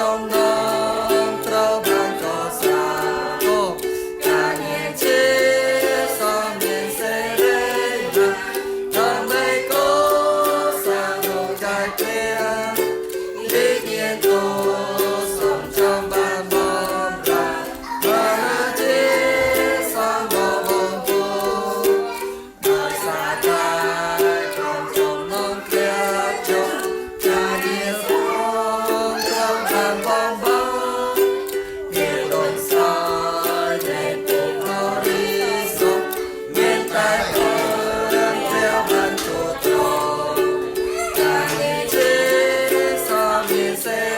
trong non trâu ban cho xa cô cả niềm chia sang miền xe đến trong đây có sang hồ trái kia đi nhiên tô sống trong ban bom ra và chia sang bò bông vô đời xa tay trong trong non kia trong cha niềm trong ban bom bông hiền đồn sai để cùng nó đi sống miền tai ơn theo ban chỗ tròn cả niềm chia xa miền xe